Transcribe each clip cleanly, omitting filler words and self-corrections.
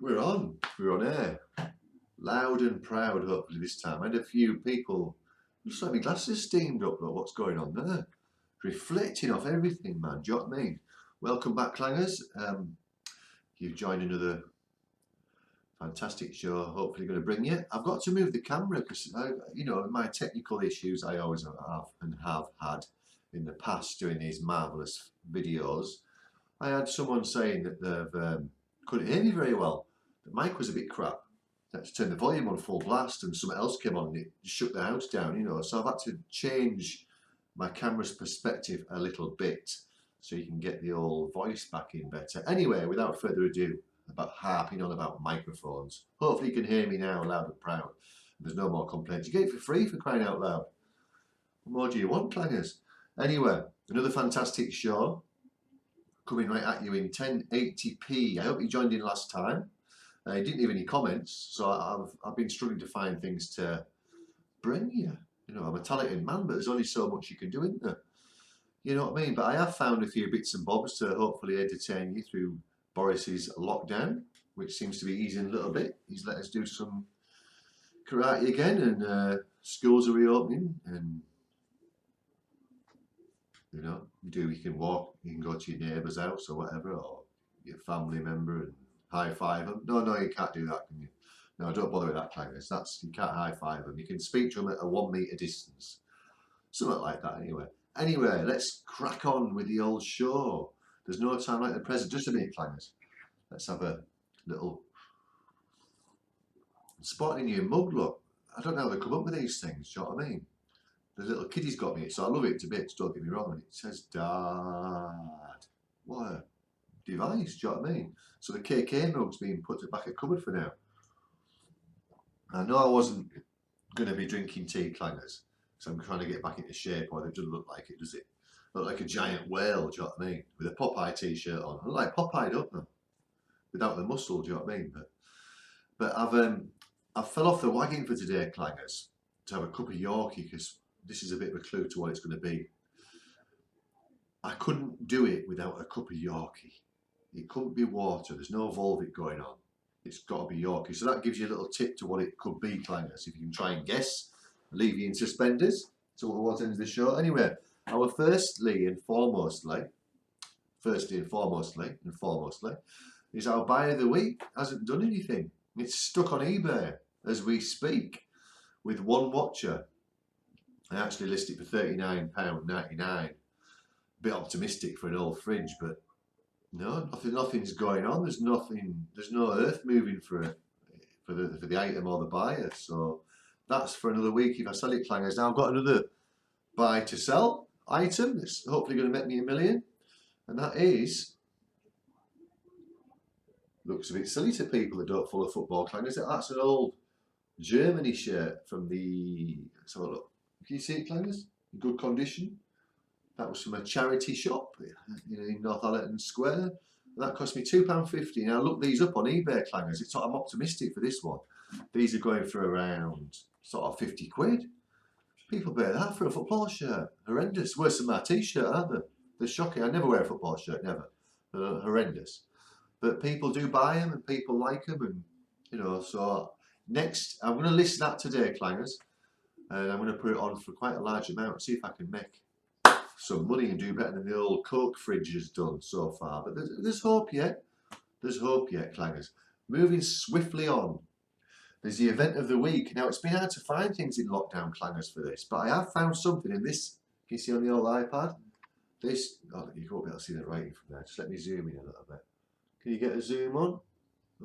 We're on air. Loud and proud, hopefully this time. I had a few people, just like my glasses steamed up, though. What's going on there? Reflecting off everything, man. Do you know what I mean? Welcome back, clangers. You've joined another fantastic show, hopefully going to bring you. I've got to move the camera because, my technical issues I always have and have had in the past doing these marvellous videos. I had someone saying that they couldn't hear me very well. The mic was a bit crap. I had to turn the volume on full blast and something else came on and it shut the house down, So I've had to change my camera's perspective a little bit so you can get the old voice back in better. Anyway, without further ado, about harping on about microphones. Hopefully you can hear me now loud and proud. There's no more complaints. You get it for free, for crying out loud. What more do you want, clangers? Anyway, another fantastic show coming right at you in 1080p. I hope you joined in last time. You didn't leave any comments, so I've been struggling to find things to bring you. I'm a talented man, but there's only so much you can do, isn't there? You know what I mean? But I have found a few bits and bobs to hopefully entertain you through Boris's lockdown, which seems to be easing a little bit. He's let us do some karate again, and schools are reopening, and you can walk, you can go to your neighbour's house or whatever, or your family member and high five them. No, you can't do that, can you? No, don't bother with that, clangers. You can't high five them. You can speak to them at a 1 metre distance. Something like that, anyway. Anyway, let's crack on with the old show. There's no time like the present. Just a minute, clangers. Let's have a little spot in your mug, look. I don't know how they come up with these things, do you know what I mean? The little kiddie's got me, so I love it to bits, don't get me wrong. And it says Dad. What a device, do you know what I mean? So the KK mug's being put back in a cupboard for now. I know I wasn't going to be drinking tea, clangers, so I'm trying to get back into shape, or it doesn't look like it, does it? Look like a giant whale, do you know what I mean? With a Popeye t-shirt on. I look like Popeye, don't I? Without the muscle, do you know what I mean? But I fell off the wagon for today, clangers, to have a cup of Yorkie, because this is a bit of a clue to what it's going to be. I couldn't do it without a cup of Yorkie. It couldn't be water. There's no Volvic going on. It's got to be Yorkie. So that gives you a little tip to what it could be, clangers. If you can try and guess, I'll leave you in suspenders towards the end of the show. Anyway, our firstly and foremostly, is our buy of the week. Hasn't done anything. It's stuck on eBay as we speak with one watcher. I actually listed it for £39.99. Bit optimistic for an old fridge, but no, nothing's going on. There's no earth moving for the item or the buyer. So that's for another week if I sell it, clangers. Now I've got another buy to sell item that's hopefully going to make me $1 million, and that is, looks a bit silly to people that don't follow football, clangers. That's an old Germany shirt from the, let's have a look. Can you see it, clangers? In good condition. That was from a charity shop in Northallerton Square. That cost me £2.50. Now look these up on eBay, clangers. I'm optimistic for this one. These are going for around sort of 50 quid. People pay that for a football shirt. Horrendous. Worse than my t-shirt, aren't they? They're shocking. I never wear a football shirt, never. They're horrendous. But people do buy them and people like them, and so next I'm going to list that today, clangers, and I'm going to put it on for quite a large amount, see if I can make some money and do better than the old Coke fridge has done so far. But there's hope yet. There's hope yet, clangers. Moving swiftly on. There's the event of the week. Now, it's been hard to find things in lockdown, clangers, for this, but I have found something in this. Can you see on the old iPad? This, you won't be able to see the writing from there. Just let me zoom in a little bit. Can you get a zoom on?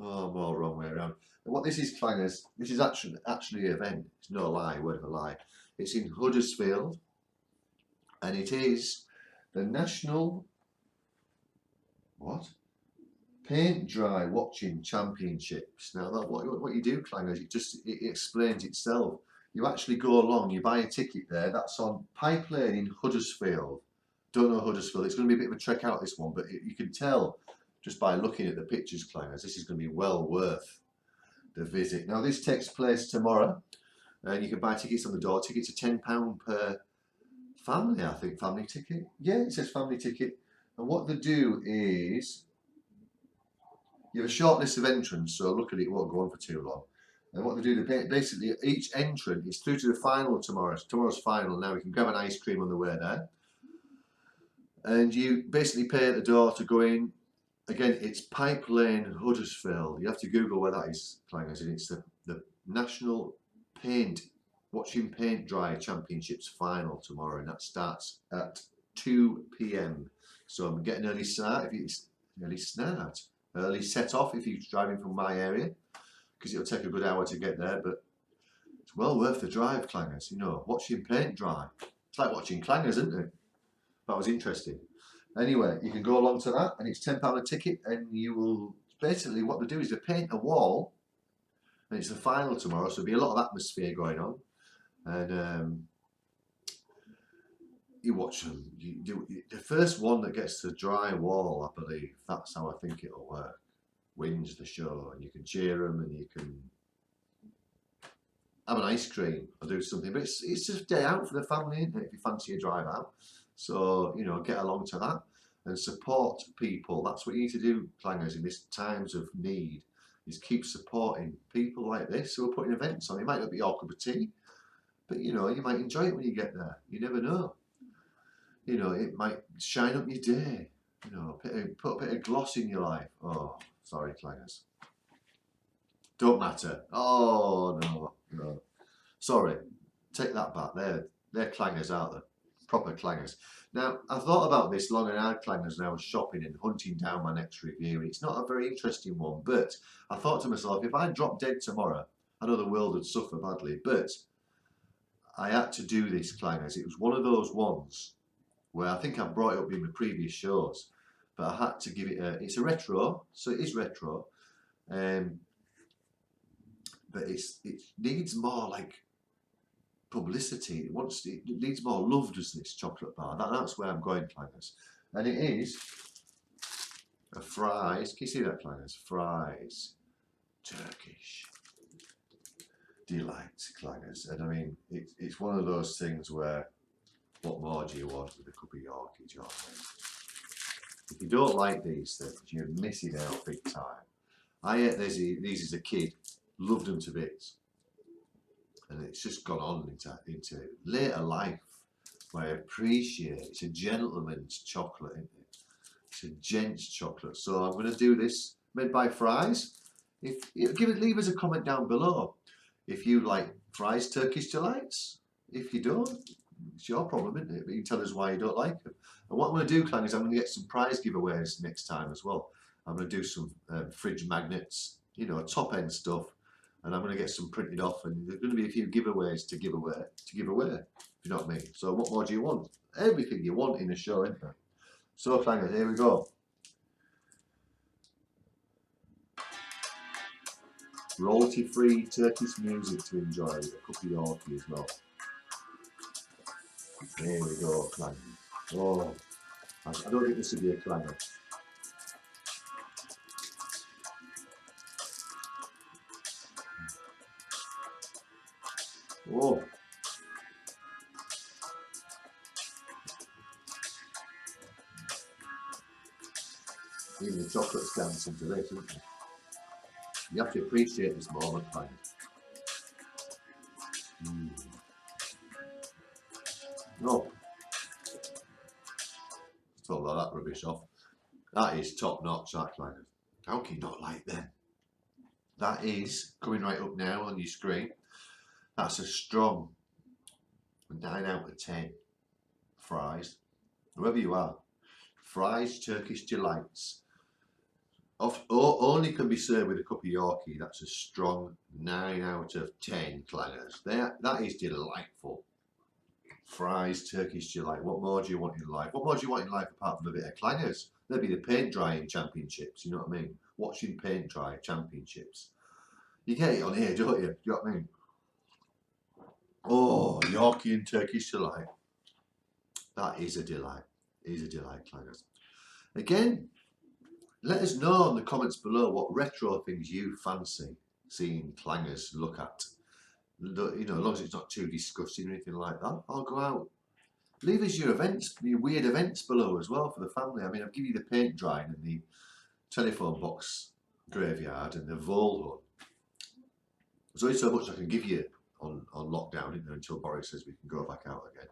Oh, I'm all wrong way around. And what this is, clangers, this is actually an event. It's no lie, word of a lie. It's in Huddersfield, and it is the National Paint Dry Watching Championships. Now, what you do, clangers, it explains itself. You actually go along, you buy a ticket there. That's on Pipe Lane in Huddersfield. Don't know Huddersfield. It's going to be a bit of a trek out, this one, but you can tell just by looking at the pictures, clangers, this is going to be well worth the visit. Now, this takes place tomorrow, and you can buy tickets on the door. Tickets are £10 per family, I think. Family ticket? Yeah, it says family ticket. And what they do is, You have a short list of entrants, so look at it, it won't go on for too long. And what they do, basically each entrant is through to the final tomorrow. It's tomorrow's final now. You can grab an ice cream on the way there. And you basically pay at the door to go in. Again, it's Pipe Lane, Huddersfield. You have to Google where that is, clangers, and it's the National Watching Paint Dry Championships final tomorrow, and that starts at 2 p.m. So I'm getting early start if it's early set off if you're driving from my area, because it'll take a good hour to get there, but it's well worth the drive, clangers. You know, watching paint dry. It's like watching clangers, isn't it? That was interesting. Anyway, you can go along to that, and it's £10 a ticket, and you will basically what they do is they paint a wall, and it's the final tomorrow, so there'll be a lot of atmosphere going on, and you watch them. You do the first one that gets the dry wall, I believe. That's how I think it'll work. Wins the show, and you can cheer them, and you can have an ice cream or do something. But it's just a day out for the family, isn't it? If you fancy a drive out, so you know, get along to that and support people. That's what you need to do, clangers, in this times of need. Is keep supporting people like this who are putting events on. It might not be your cup of tea, but you know, you might enjoy it when you get there. You never know. You know, it might shine up your day. You know, put a bit of gloss in your life. Oh, sorry, clangers. Don't matter. Oh, no. Sorry. Take that back. They're clangers, aren't they? Proper clangers. Now, I thought about this long and hard, clangers, and I was shopping and hunting down my next review. It's not a very interesting one, but I thought to myself, if I dropped dead tomorrow, I know the world would suffer badly, but I had to do this, clangers. It was one of those ones where I think I've brought it up in my previous shows, but I had to give it it's a retro, so it is retro, but it needs more like publicity. It needs more love, does this chocolate bar? That's where I'm going, clangers. And it is a Fries. Can you see that, clangers? Fries, Turkish delight, clangers. And I mean, it's one of those things where, what more do you want with a cup of Yorkie, John? If you don't like these things, you're missing out big time. I ate these as a kid, loved them to bits, and it's just gone on into later life where I appreciate it's a gentleman's chocolate, isn't it? It's a gent's chocolate. So I'm going to do this made by Fries. Leave us a comment down below if you like Fries Turkish delights. If you don't, it's your problem, isn't it? But you can tell us why you don't like them. And what I'm going to do, Clan, is I'm going to get some prize giveaways next time as well. I'm going to do some fridge magnets, you know, top end stuff, and I'm going to get some printed off. And there's going to be a few giveaways to give away. If you know what I mean. So what more do you want? Everything you want in a show, isn't there? So, clangers, here we go. Royalty-free Turkish music to enjoy with a cup of Yorkie as well. There we go, clangers. Oh, I don't think this would be a clanger. Oh. Even the chocolate's dancing to this, isn't it? You have to appreciate this moment, clangers. No. Throw all that rubbish off. That is top notch, that, clangers. How can you not like them? That is coming right up now on your screen. That's a strong 9 out of 10. Fries, whoever you are, Fries Turkish delights. Only can be served with a cup of Yorkie. That's a strong 9 out of 10, clangers. That is delightful. Fries Turkish delight. What more do you want in life? What more do you want in life apart from a bit of clangers? There'd be the paint drying championships. You know what I mean? Watching paint dry championships. You get it on here, don't you? Do you know what I mean? Oh, Yorkie and Turkish delight. That is a delight. It is a delight, clangers. Again, let us know in the comments below what retro things you fancy seeing clangers look at. You know, as long as it's not too disgusting or anything like that, I'll go out. Leave us your events, your weird events below as well for the family. I mean, I've given you the paint drying and the telephone box graveyard and the Vole Hut. There's only so much I can give you on lockdown, isn't there, until Boris says we can go back out again.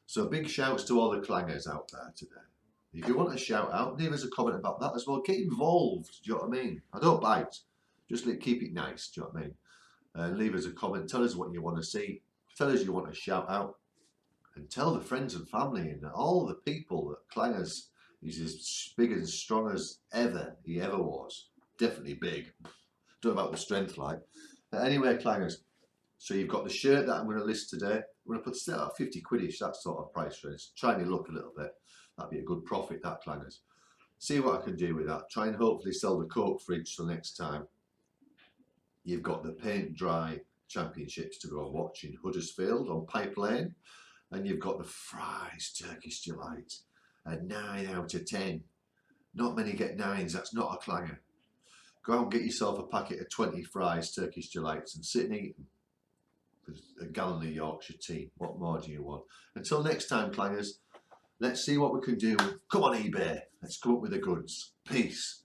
So big shouts to all the clangers out there today. If you want a shout out, leave us a comment about that as well. Get involved, do you know what I mean? I don't bite, just keep it nice, do you know what I mean? Leave us a comment, tell us what you want to see, tell us you want a shout out, and tell the friends and family and all the people that clangers is as big and strong as ever he ever was. Definitely big. Don't know about the strength like. But anyway, clangers. So you've got the shirt that I'm going to list today. I'm going to put still at 50 quid-ish, that sort of price range. Try and look a little bit. That'd be a good profit, that, clangers. See what I can do with that. Try and hopefully sell the Coke fridge till next time. You've got the paint dry championships to go and watch in Huddersfield on Pipe Lane. And you've got the Fries Turkish Delight. A 9 out of 10. Not many get 9s, that's not a clanger. Go out and get yourself a packet of 20 Fries Turkish Delights and sit and eat them. A gallon of Yorkshire tea. What more do you want? Until next time, clangers, let's see what we can do. Come on, eBay. Let's come up with the goods. Peace.